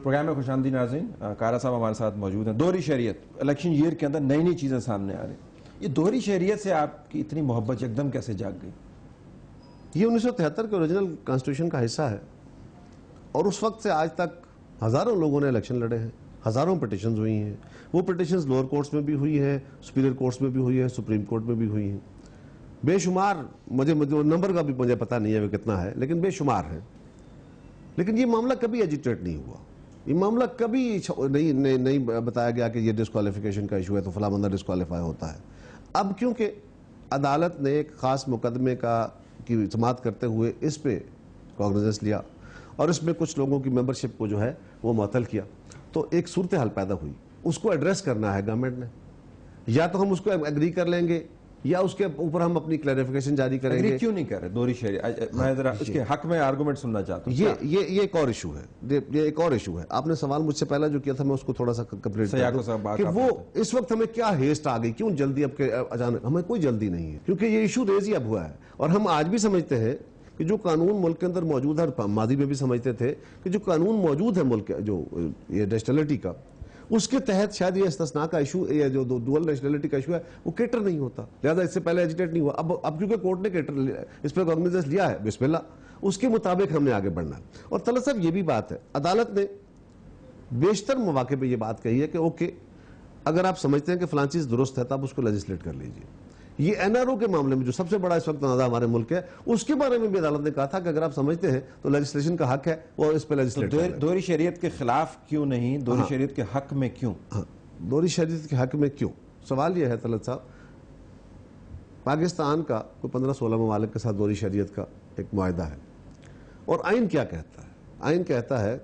Programme میں خوش آمدید ناظرین، کارا صاحب ہمارے ساتھ موجود ہیں. دوہری شہریت الیکشن ایئر کے اندر نئی نئی چیزیں سامنے آ رہی ہیں. یہ دوہری شہریت سے آپ کی اتنی محبت یکدم کیسے جاگ گئی؟ یہ 1973 کے اوریجنل کانسٹیٹیوشن کا حصہ ہے اور اس وقت سے آج تک ہزاروں لوگوں نے الیکشن لڑے ہیں, ہزاروں پٹیشنز ہوئی ہیں. وہ پٹیشنز لوور کورٹس میں بھی ہوئی ہیں, سپیریئر کورٹس میں بھی ہوئی ہیں, سپریم کورٹ میں بھی ہوئی ہیں. بے شمار, مجھے نمبر کا بھی مجھے پتہ نہیں ہے وہ کتنا ہے, لیکن بے شمار ہیں. لیکن یہ معاملہ کبھی ایجیٹیٹ نہیں ہوا, یہ معاملہ کبھی نہیں بتایا گیا کہ یہ ڈسکوالیفیکیشن کا ایشو ہے تو فلاں بندہ ڈسکوالیفائی ہوتا ہے. اب کیونکہ عدالت نے ایک خاص مقدمے کی سماعت کرتے ہوئے اس پہ کاگنیزنس لیا اور اس میں کچھ لوگوں کی ممبرشپ کو جو ہے وہ معطل کیا, تو ایک صورتحال پیدا ہوئی. اس کو ایڈریس کرنا ہے گورنمنٹ نے, یا تو ہم اس کو ایگری کر لیں گے یا اس کے اوپر ہم اپنی کلیریفیکیشن جاری کریں گے. ایگری کیوں نہیں کر رہے دوہری شہریت؟ میں ذرا اس کے حق میں آرگومنٹ سننا چاہتا ہوں. یہ ایک اور ایشو ہے, یہ ایک اور ایشو ہے. آپ نے سوال مجھ سے پہلا جو کیا تھا میں اس کو تھوڑا سا کمپلیٹ کر دوں کہ وہ اس وقت ہمیں کیا ہیسٹ آ گئی, کیوں جلدی اب کے اچانک. ہمیں کوئی جلدی نہیں ہے کیونکہ یہ ایشو ریز ہی اب ہوا ہے, اور ہم آج بھی سمجھتے ہیں کہ جو قانون ملک کے اندر موجود ہے, اور ماضی میں بھی سمجھتے تھے کہ جو قانون موجود ہے ملک جو یہ نیشنلٹی کا, اس کے تحت شاید یہ استثناء کا ایشو, یہ جو ڈوئل نیشنلٹی کا ایشو ہے وہ کیٹر نہیں ہوتا, لہذا اس سے پہلے ایجیٹیٹ نہیں ہوا. اب کیونکہ کورٹ نے کیٹر اس پہ کاگنیزنس لیا ہے, بسم اللہ, اس کے مطابق ہم نے آگے بڑھنا ہے. اور طلعت صاحب یہ بھی بات ہے, عدالت نے بیشتر مواقع پہ یہ بات کہی ہے کہ اوکے اگر آپ سمجھتے ہیں کہ فلاں چیز درست ہے تو آپ اس کو لیجسلیٹ کر لیجئے. یہ این آر او کے معاملے میں جو سب سے بڑا اس وقت تنازع ہمارے ملک ہے, اس کے بارے میں بھی عدالت نے کہا تھا کہ اگر آپ سمجھتے ہیں تو لیجسلیشن کا حق ہے وہ اس پہ لیجسلیٹ کریں. دوہری شہریت کے خلاف کیوں نہیں, دوہری شہریت کے حق میں کیوں؟ دوہری شہریت کے حق میں کیوں؟ سوال یہ ہے طلعت صاحب, پاکستان کا کوئی 15-16 ممالک کے ساتھ دوہری شہریت کا ایک معاہدہ ہے, اور آئین کیا کہتا ہے؟ آئین کہتا ہے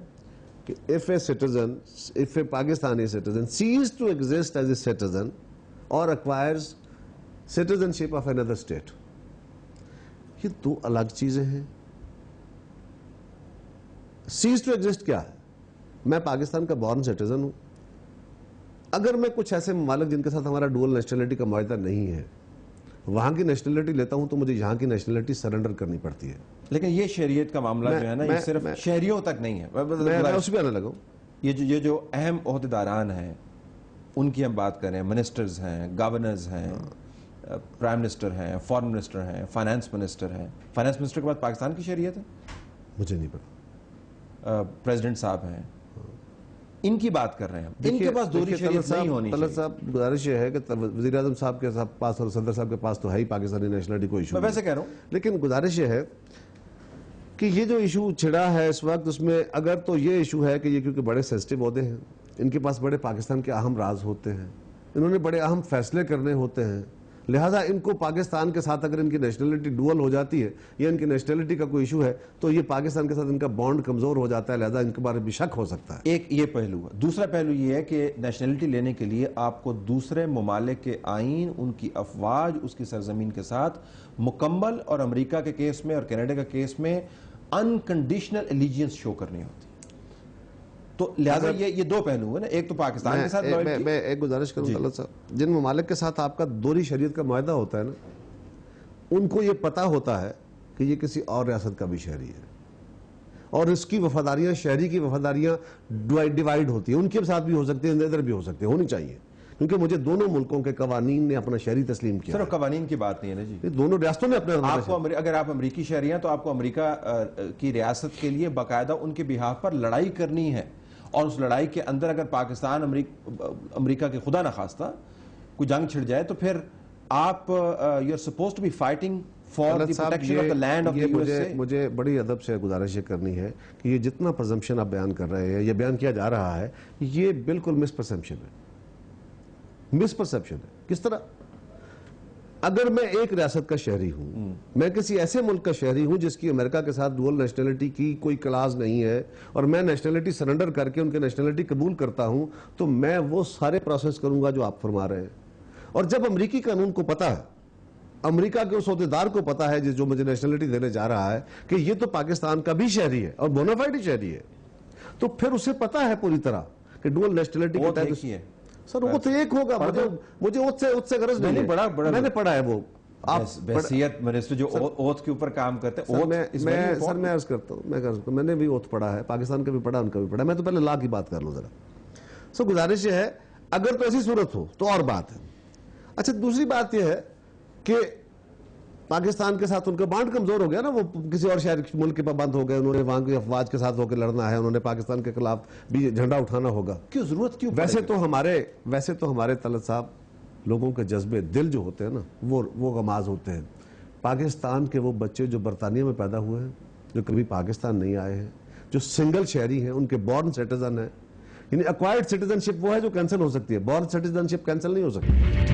کہ if a Pakistani citizen ceases to exist as a citizen or acquires citizenship of another state. یہ دو الگ چیزیں ہیں. cease to exist کیا ہے؟ میں پاکستان کا بورن سٹیزن ہوں, اگر میں کچھ ایسے ممالک جن کے ساتھ ہمارا ڈوئل نیشنلٹی کا معاہدہ نہیں ہے وہاں کی نیشنلٹی لیتا ہوں تو مجھے یہاں کی نیشنلٹی سرنڈر کرنی پڑتی ہے. لیکن یہ شہریت کا معاملہ جو ہے نا, یہ صرف شہریوں تک نہیں ہے. میں اس پہ آنے لگا ہوں. یہ جو اہم عہدیداران ہیں ان کی ہم بات کریں, منسٹرز ہیں, گورنرز ہیں, پرائم منسٹر ہیں, فارن منسٹر ہیں, فائنانس منسٹر ہیں. فائنانس منسٹر کے بعد پاکستان کی شہریت ہے؟ مجھے نہیں پتا. پریزیڈنٹ صاحب ہیں, ان کی بات کر رہے ہیں, ان کے پاس دوہری شہریت نہیں ہونی چاہیے. طلعت صاحب گزارش یہ ہے کہ وزیر اعظم صاحب کے پاس اور صدر صاحب کے پاس تو ہے ہی پاکستانی نیشنلٹی کوئی ایشو. میں ویسے کہہ رہا ہوں, لیکن گزارش یہ ہے کہ یہ جو ایشو چھڑا ہے اس وقت, اس میں اگر تو یہ ایشو ہے کہ یہ کیونکہ بڑے سینسٹیو عہدے ہیں, ان کے پاس بڑے پاکستان کے اہم راز ہوتے ہیں, انہوں نے بڑے اہم فیصلے کرنے ہوتے ہیں, لہٰذا ان کو پاکستان کے ساتھ اگر ان کی نیشنلٹی ڈوئل ہو جاتی ہے یا ان کی نیشنلٹی کا کوئی ایشو ہے تو یہ پاکستان کے ساتھ ان کا بانڈ کمزور ہو جاتا ہے, لہٰذا ان کے بارے میں شک ہو سکتا ہے. ایک یہ پہلو ہے. دوسرا پہلو یہ ہے کہ نیشنلٹی لینے کے لیے آپ کو دوسرے ممالک کے آئین, ان کی افواج, اس کی سرزمین کے ساتھ مکمل, اور امریکہ کے کیس میں اور کینیڈا کے کیس میں انکنڈیشنل ایلیجنس شو کرنی ہوتی. تو لہذا یہ دو پہلو ہے نا, ایک تو پاکستان کے ساتھ لائلٹی. میں ایک گزارش کروں طلعت صاحب, جن ممالک کے ساتھ آپ کا دوہری شہریت کا معاہدہ ہوتا ہے نا, ان کو یہ پتا ہوتا ہے کہ یہ کسی اور ریاست کا بھی شہری ہے, اور اس کی وفاداریاں, شہری کی وفاداریاں ڈیوائیڈ ہوتی ہیں, ان کے ساتھ بھی ہو سکتے ہیں, ادھر بھی ہو سکتے ہیں, ہونی چاہیے, کیونکہ مجھے دونوں ملکوں کے قوانین نے اپنا شہری تسلیم کیا. صرف قوانین کی بات نہیں ہے نا جی, دونوں ریاستوں نے اپنے, اگر آپ امریکی شہری ہیں تو آپ کو امریکہ کی ریاست کے لیے باقاعدہ ان کے بہاف پر لڑائی کرنی ہے, اور اس لڑائی کے اندر اگر پاکستان امریکہ کے خدا نخواستہ کوئی جنگ چھڑ جائے تو پھر آپ you are supposed to be fighting for the protection of the land of the U S A. مجھے بڑی ادب سے گزارش یہ کرنی ہے کہ یہ جتنا پرزمپشن آپ بیان کر رہے ہیں, یہ بیان کیا جا رہا ہے, یہ بالکل مس پرسپشن ہے. مس پرسپشن ہے کس طرح؟ اگر میں ایک ریاست کا شہری ہوں, میں کسی ایسے ملک کا شہری ہوں جس کی امریکہ کے ساتھ ڈوئل نیشنلٹی کی کوئی کلاز نہیں ہے, اور میں نیشنلٹی سرنڈر کر کے ان کے نیشنلٹی قبول کرتا ہوں, تو میں وہ سارے پروسیس کروں گا جو آپ فرما رہے ہیں. اور جب امریکی قانون کو پتا ہے, امریکہ کے اس عہدیدار کو پتا ہے جو مجھے نیشنلٹی دینے جا رہا ہے کہ یہ تو پاکستان کا بھی شہری ہے اور بونافائڈ شہری ہے, تو پھر اسے پتا ہے پوری طرح کہ ڈوئل نیشنلٹی کے تحت. سر وہ تو ایک ہوگا, مجھے اس سے غرض نہیں ہے, میں نے پڑھا ہے وہ بحیثیت منسٹر جو اوتھ کے اوپر کام کرتے ہیں. سر میں عرض کرتا ہوں, میں نے بھی اوتھ پڑھا ہے, پاکستان کا بھی پڑھا, ان کا بھی پڑھا. میں تو پہلے لا کی بات کر لوں ذرا. سو گزارش یہ ہے اگر تو ایسی صورت ہو تو اور بات ہے. اچھا دوسری بات یہ ہے کہ پاکستان کے ساتھ ان کا بانڈ کمزور ہو گیا نا, وہ کسی اور شہر ملک کے پابند ہو گئے, انہوں نے وہاں کی افواج کے ساتھ ہو کے لڑنا ہے, انہوں نے پاکستان کے خلاف بھی جھنڈا اٹھانا ہوگا. کیوں ضرورت کیوں؟ ویسے تو ہمارے طلعت صاحب لوگوں کے جذبے دل جو ہوتے ہیں نا وہ غماز ہوتے ہیں. پاکستان کے وہ بچے جو برطانیہ میں پیدا ہوئے ہیں, جو کبھی پاکستان نہیں آئے ہیں, جو سنگل شہری ہیں, ان کے بورن سٹیزن ہیں, یعنی ایکوائرڈ سٹیزن شپ وہ ہے جو کینسل ہو سکتی ہے, بورن سٹیزن شپ کینسل نہیں ہو سکتی.